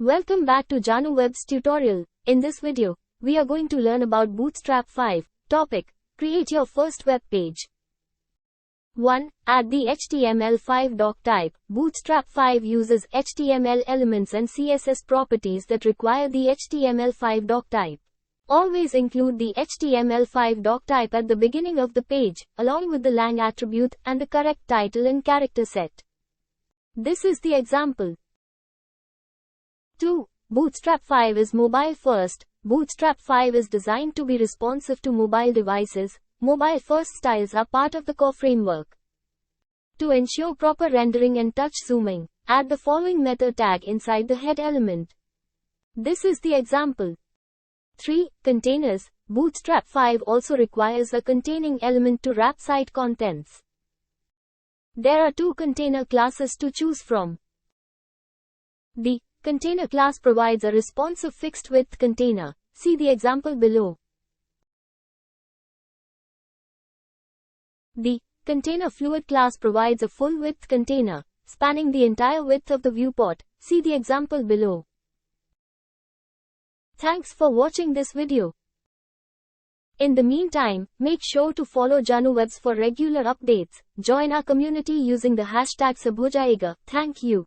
Welcome back to Jaanuwebs tutorial. In this video, we are going to learn about Bootstrap 5. Topic: Create your first web page. 1. Add the HTML5 Doctype. Bootstrap 5 uses HTML elements and CSS properties that require the HTML5 Doctype. Always include the HTML5 Doctype at the beginning of the page, along with the lang attribute and the correct title and character set. This is the example. 2. Bootstrap 5 is mobile first. Bootstrap 5 is designed to be responsive to mobile devices. Mobile first styles are part of the core framework. To ensure proper rendering and touch zooming, add the following method tag inside the head element. This is the example. 3. Containers. Bootstrap 5 also requires a containing element to wrap site contents. There are two container classes to choose from. The container class provides a responsive fixed-width container. See the example below. The container fluid class provides a full-width container, spanning the entire width of the viewport. See the example below. Thanks for watching this video. In the meantime, make sure to follow Jaanuwebs for regular updates. Join our community using the hashtag #Sabhojayega. Thank you.